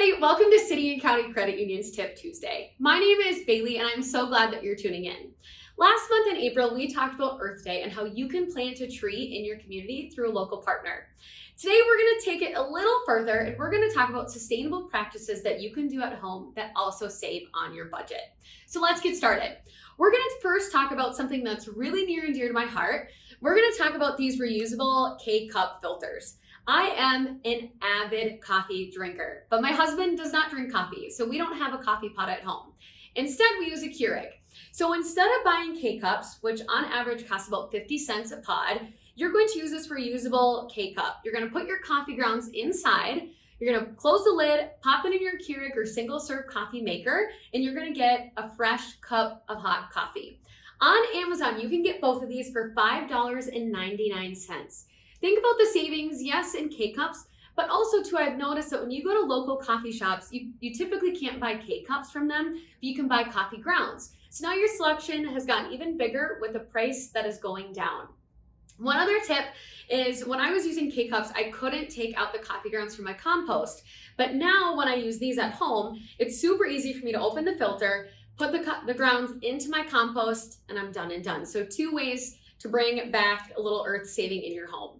everybody, welcome to City and County Credit Union's Tip Tuesday. My name is Bailey and I'm so glad that you're tuning in. Last month in April, we talked about Earth Day and how you can plant a tree in your community through a local partner. Today, we're going to take it a little further and we're going to talk about sustainable practices that you can do at home that also save on your budget. So let's get started. We're going to first talk about something that's really near and dear to my heart. We're going to talk about these reusable K-Cup filters. I am an avid coffee drinker, but my husband does not drink coffee, so we don't have a coffee pot at home. Instead, we use a Keurig. So instead of buying K-Cups, which on average cost about 50 cents a pod, you're going to use this reusable K-Cup. You're going to put your coffee grounds inside, you're going to close the lid, pop it in your Keurig or single-serve coffee maker, and you're going to get a fresh cup of hot coffee. On Amazon, you can get both of these for $5.99. Think about the savings, yes, in K-Cups, but also too, I've noticed that when you go to local coffee shops, you typically can't buy K-Cups from them, but you can buy coffee grounds. So now your selection has gotten even bigger with a price that is going down. One other tip is when I was using K-Cups, I couldn't take out the coffee grounds from my compost. But now when I use these at home, it's super easy for me to open the filter, put the grounds into my compost, and I'm done and done. So 2 ways to bring back a little earth saving in your home.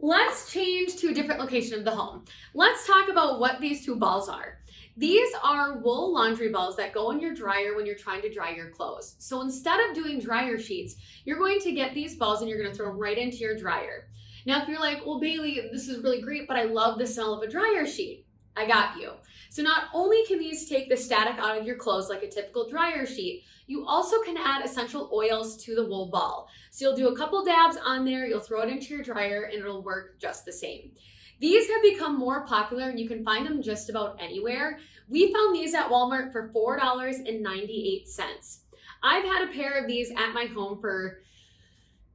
Let's change to a different location of the home. Let's talk about what these 2 balls are. These are wool laundry balls that go in your dryer when you're trying to dry your clothes. So instead of doing dryer sheets, you're going to get these balls and you're going to throw them right into your dryer. Now, if you're like, well, Bailey, this is really great, but I love the smell of a dryer sheet. I got you. So not only can these take the static out of your clothes like a typical dryer sheet, you also can add essential oils to the wool ball. So you'll do a couple dabs on there, you'll throw it into your dryer, and it'll work just the same. These have become more popular and you can find them just about anywhere. We found these at Walmart for $4.98. I've had a pair of these at my home for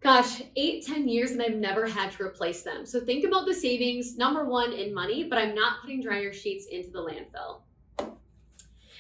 8-10 years and I've never had to replace them. So think about the savings, number one, in money, but I'm not putting dryer sheets into the landfill.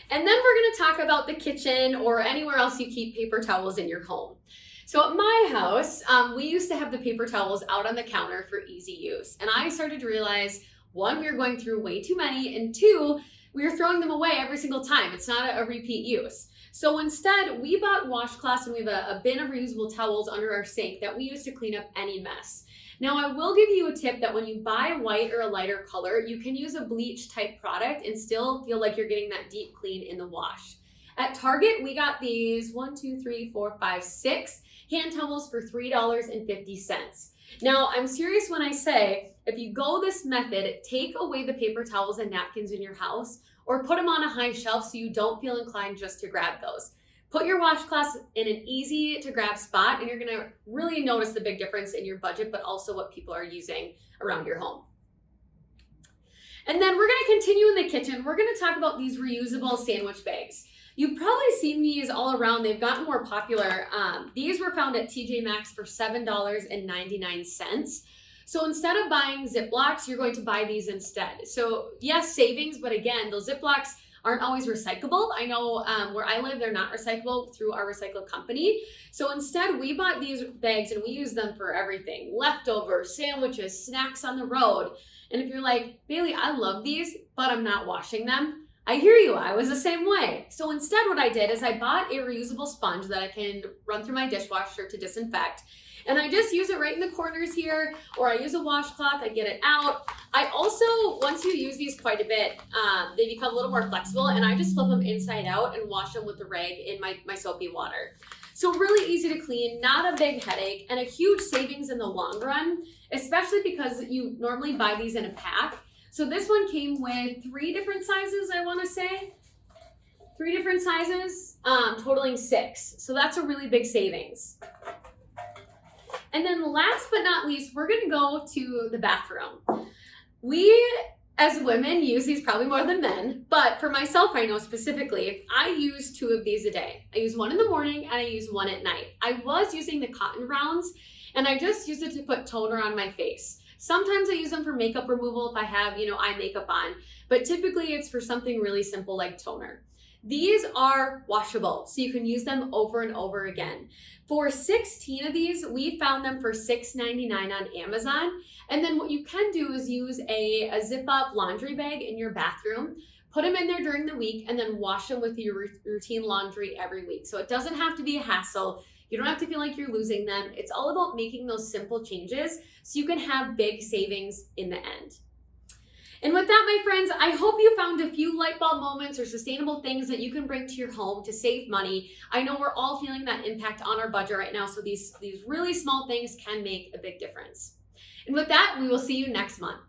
And then we're gonna talk about the kitchen or anywhere else you keep paper towels in your home. So at my house, we used to have the paper towels out on the counter for easy use. And I started to realize, 1, we were going through way too many, and 2, we were throwing them away every single time. It's not a repeat use. So instead, we bought washcloths and we have a bin of reusable towels under our sink that we use to clean up any mess. Now, I will give you a tip that when you buy a white or a lighter color, you can use a bleach type product and still feel like you're getting that deep clean in the wash. At Target, we got these 6 hand towels for $3.50. Now, I'm serious when I say, if you go this method, take away the paper towels and napkins in your house or put them on a high shelf so you don't feel inclined just to grab those. Put your washcloths in an easy to grab spot and you're gonna really notice the big difference in your budget, but also what people are using around your home. And then we're gonna continue in the kitchen. We're gonna talk about these reusable sandwich bags. You've probably seen these all around. They've gotten more popular. These were found at TJ Maxx for $7.99. So instead of buying Ziplocs, you're going to buy these instead. So yes, savings, but again, those Ziplocs aren't always recyclable. I know where I live, they're not recyclable through our recycle company. So instead, we bought these bags and we use them for everything. Leftovers, sandwiches, snacks on the road. And if you're like, Bailey, I love these, but I'm not washing them, I hear you, I was the same way. So instead what I did is I bought a reusable sponge that I can run through my dishwasher to disinfect. And I just use it right in the corners here, or I use a washcloth, I get it out. I also, once you use these quite a bit, they become a little more flexible and I just flip them inside out and wash them with the rag in my soapy water. So really easy to clean, not a big headache, and a huge savings in the long run, especially because you normally buy these in a pack. So this one came with 3 different sizes, I wanna say. 3 different sizes, totaling 6. So that's a really big savings. And then last but not least, we're gonna go to the bathroom. We, as women, use these probably more than men, but for myself, I know specifically, I use 2 of these a day. I use 1 in the morning and I use 1 at night. I was using the cotton rounds and I just use it to put toner on my face. Sometimes I use them for makeup removal if I have, eye makeup on, but typically it's for something really simple like toner. These are washable, so you can use them over and over again. For 16 of these, we found them for $6.99 on Amazon. And then what you can do is use a zip-up laundry bag in your bathroom, put them in there during the week, and then wash them with your routine laundry every week. So it doesn't have to be a hassle. You don't have to feel like you're losing them. It's all about making those simple changes so you can have big savings in the end. And with that, my friends, I hope you found a few light bulb moments or sustainable things that you can bring to your home to save money. I know we're all feeling that impact on our budget right now, so these really small things can make a big difference. And with that, we will see you next month.